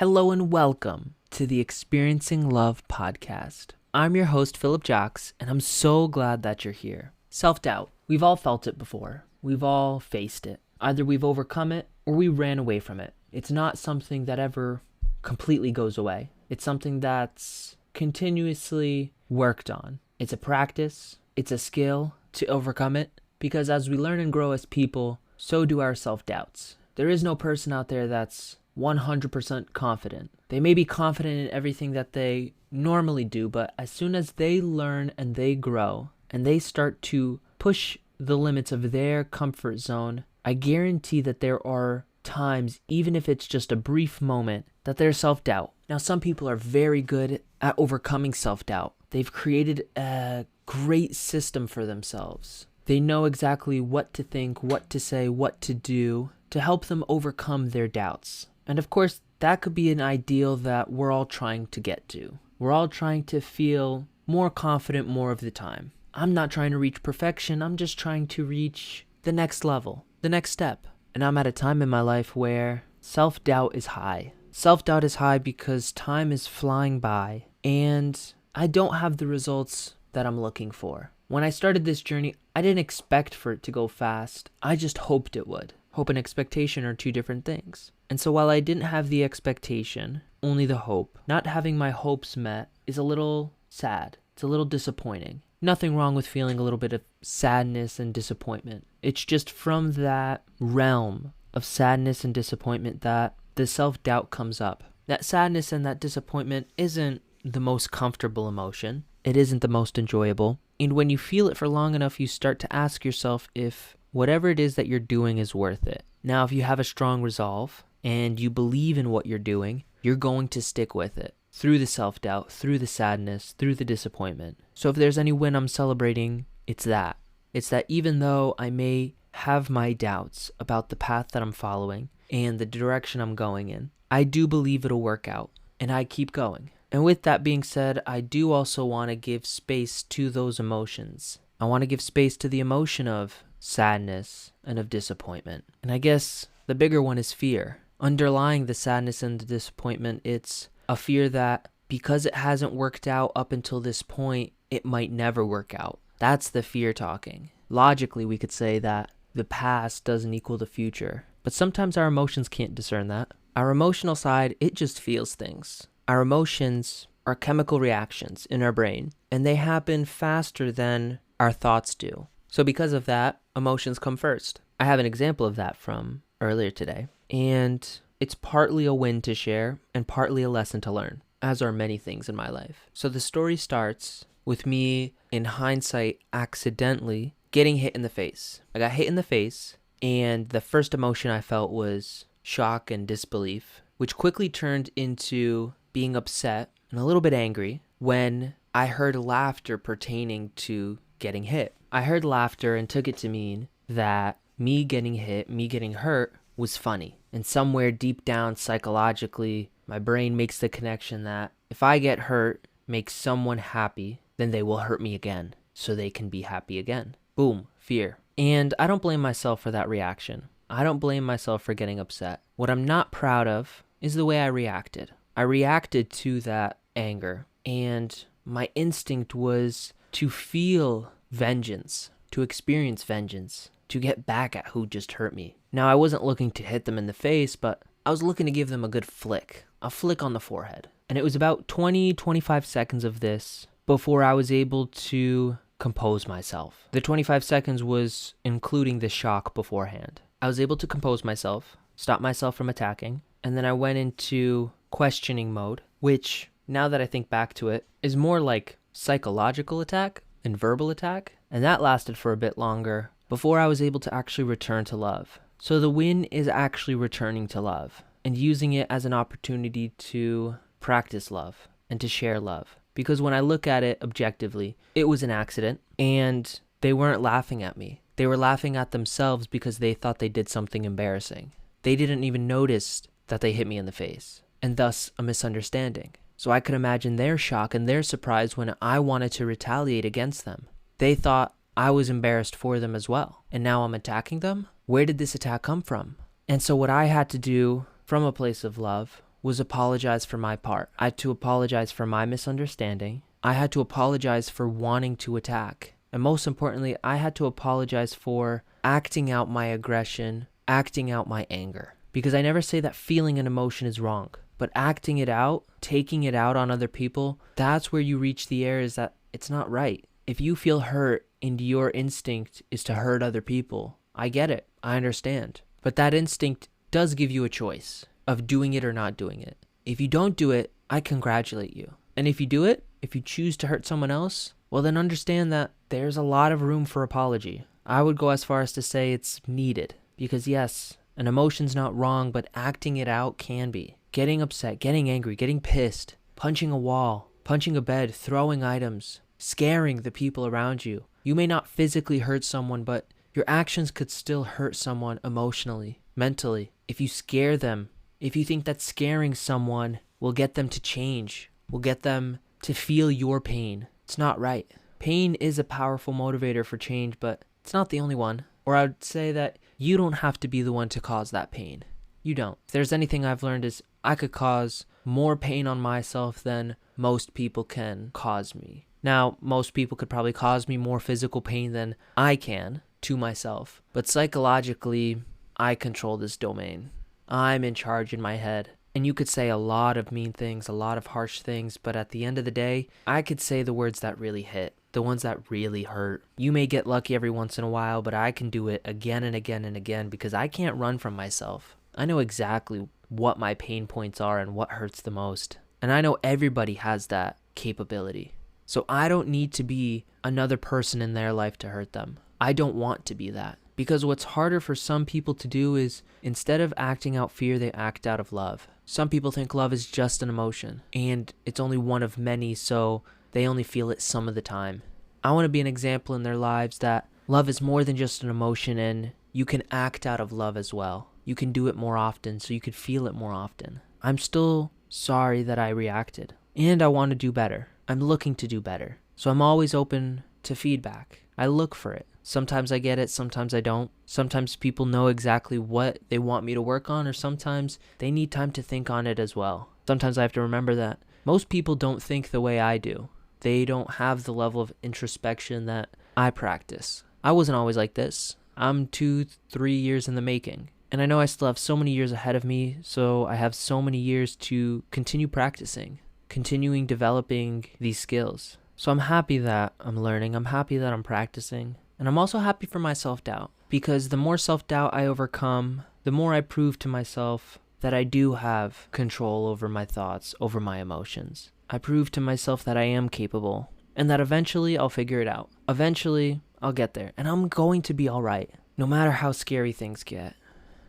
Hello and welcome to the Experiencing Love podcast. I'm your host, Philip Jocks, and I'm so glad that you're here. Self-doubt. We've all felt it before. We've all faced it. Either we've overcome it or we ran away from it. It's not something that ever completely goes away. It's something that's continuously worked on. It's a practice. It's a skill to overcome it, because as we learn and grow as people, so do our self-doubts. There is no person out there that's 100% confident. They may be confident in everything that they normally do, but as soon as they learn and they grow and they start to push the limits of their comfort zone, I guarantee that there are times, even if it's just a brief moment, that there's self-doubt. Now, some people are very good at overcoming self-doubt. They've created a great system for themselves. They know exactly what to think, what to say, what to do to help them overcome their doubts. And of course, that could be an ideal that we're all trying to get to. We're all trying to feel more confident more of the time. I'm not trying to reach perfection. I'm just trying to reach the next level, the next step. And I'm at a time in my life where self-doubt is high. Self-doubt is high because time is flying by and I don't have the results that I'm looking for. When I started this journey, I didn't expect for it to go fast. I just hoped it would. Hope and expectation are two different things. And so while I didn't have the expectation, only the hope, not having my hopes met is a little sad. It's a little disappointing. Nothing wrong with feeling a little bit of sadness and disappointment. It's just from that realm of sadness and disappointment that the self-doubt comes up. That sadness and that disappointment isn't the most comfortable emotion. It isn't the most enjoyable. And when you feel it for long enough, you start to ask yourself if whatever it is that you're doing is worth it. Now, if you have a strong resolve and you believe in what you're doing, you're going to stick with it through the self-doubt, through the sadness, through the disappointment. So if there's any win I'm celebrating, it's that. It's that even though I may have my doubts about the path that I'm following and the direction I'm going in, I do believe it'll work out and I keep going. And with that being said, I do also want to give space to those emotions. I want to give space to the emotion of sadness and of disappointment. And I guess the bigger one is fear. Underlying the sadness and the disappointment, it's a fear that because it hasn't worked out up until this point, it might never work out. That's the fear talking. Logically, we could say that the past doesn't equal the future. But sometimes our emotions can't discern that. Our emotional side, it just feels things. Our emotions are chemical reactions in our brain, and they happen faster than our thoughts do. So because of that, emotions come first. I have an example of that from earlier today, and it's partly a win to share and partly a lesson to learn, as are many things in my life. So the story starts with me, in hindsight, accidentally getting hit in the face. I got hit in the face, and the first emotion I felt was shock and disbelief, which quickly turned into being upset and a little bit angry when I heard laughter pertaining to getting hit. I heard laughter and took it to mean that me getting hit, me getting hurt was funny. And somewhere deep down psychologically, my brain makes the connection that if I get hurt, makes someone happy, then they will hurt me again so they can be happy again. Boom, fear. And I don't blame myself for that reaction. I don't blame myself for getting upset. What I'm not proud of is the way I reacted. I reacted to that anger, and my instinct was to feel vengeance, to experience vengeance, to get back at who just hurt me. Now, I wasn't looking to hit them in the face, but I was looking to give them a good flick, a flick on the forehead. And it was about 20-25 seconds of this before I was able to compose myself. The 25 seconds was including the shock beforehand. I was able to compose myself, stop myself from attacking, and then I went into questioning mode, which, now that I think back to it, is more like psychological attack and verbal attack, and that lasted for a bit longer before I was able to actually return to love. So the win is actually returning to love and using it as an opportunity to practice love and to share love. Because when I look at it objectively, it was an accident and they weren't laughing at me. They were laughing at themselves because they thought they did something embarrassing. They didn't even notice that they hit me in the face, and thus a misunderstanding. So I could imagine their shock and their surprise when I wanted to retaliate against them. They thought I was embarrassed for them as well, and now I'm attacking them? Where did this attack come from? And so what I had to do from a place of love was apologize for my part. I had to apologize for my misunderstanding. I had to apologize for wanting to attack. And most importantly, I had to apologize for acting out my aggression, acting out my anger. Because I never say that feeling an emotion is wrong, but acting it out, taking it out on other people, that's where you reach the air, is that it's not right. If you feel hurt and your instinct is to hurt other people, I get it. I understand. But that instinct does give you a choice of doing it or not doing it. If you don't do it, I congratulate you. And if you do it, if you choose to hurt someone else, well then understand that there's a lot of room for apology. I would go as far as to say it's needed. Because yes, an emotion's not wrong, but acting it out can be. Getting upset, getting angry, getting pissed, punching a wall, punching a bed, throwing items, scaring the people around you. You may not physically hurt someone, but your actions could still hurt someone emotionally, mentally. If you scare them, if you think that scaring someone will get them to change, will get them to feel your pain, it's not right. Pain is a powerful motivator for change, but it's not the only one. Or I would say that you don't have to be the one to cause that pain. You don't. If there's anything I've learned is I could cause more pain on myself than most people can cause me. Now, most people could probably cause me more physical pain than I can to myself. But psychologically, I control this domain. I'm in charge in my head. And you could say a lot of mean things, a lot of harsh things, but at the end of the day, I could say the words that really hit, the ones that really hurt. You may get lucky every once in a while, but I can do it again and again and again because I can't run from myself. I know exactly what my pain points are and what hurts the most. And I know everybody has that capability. So I don't need to be another person in their life to hurt them. I don't want to be that. Because what's harder for some people to do is, instead of acting out fear, they act out of love. Some people think love is just an emotion, and it's only one of many, so they only feel it some of the time. I want to be an example in their lives that love is more than just an emotion, and you can act out of love as well. You can do it more often, so you could feel it more often. I'm still sorry that I reacted, and I want to do better. I'm looking to do better, so I'm always open to feedback. I look for it. Sometimes I get it, sometimes I don't. Sometimes people know exactly what they want me to work on, or sometimes they need time to think on it as well. Sometimes I have to remember that most people don't think the way I do. They don't have the level of introspection that I practice. I wasn't always like this. I'm 2-3 years in the making. And I know I still have so many years ahead of me, so I have so many years to continue practicing, continuing developing these skills. So I'm happy that I'm learning. I'm happy that I'm practicing. And I'm also happy for my self-doubt, because the more self-doubt I overcome, the more I prove to myself that I do have control over my thoughts, over my emotions. I prove to myself that I am capable, and that eventually I'll figure it out. Eventually, I'll get there, and I'm going to be all right. No matter how scary things get,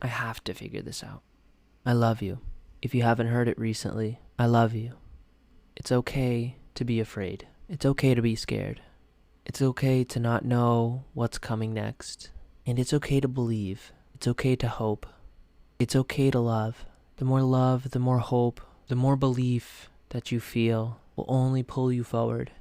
I have to figure this out. I love you. If you haven't heard it recently, I love you. It's okay to be afraid. It's okay to be scared. It's okay to not know what's coming next. And it's okay to believe. It's okay to hope. It's okay to love. The more hope, the more belief that you feel will only pull you forward.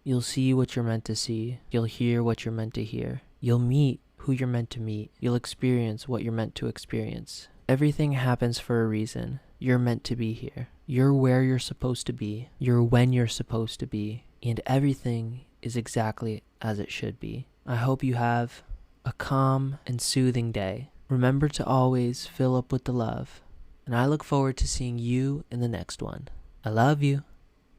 You'll see what you're meant to see. You'll hear what you're meant to hear. You'll meet who you're meant to meet. You'll experience what you're meant to experience. Everything happens for a reason. You're meant to be here. You're where you're supposed to be. You're when you're supposed to be. And everything is exactly as it should be. I hope you have a calm and soothing day. Remember to always fill up with the love. And I look forward to seeing you in the next one. I love you.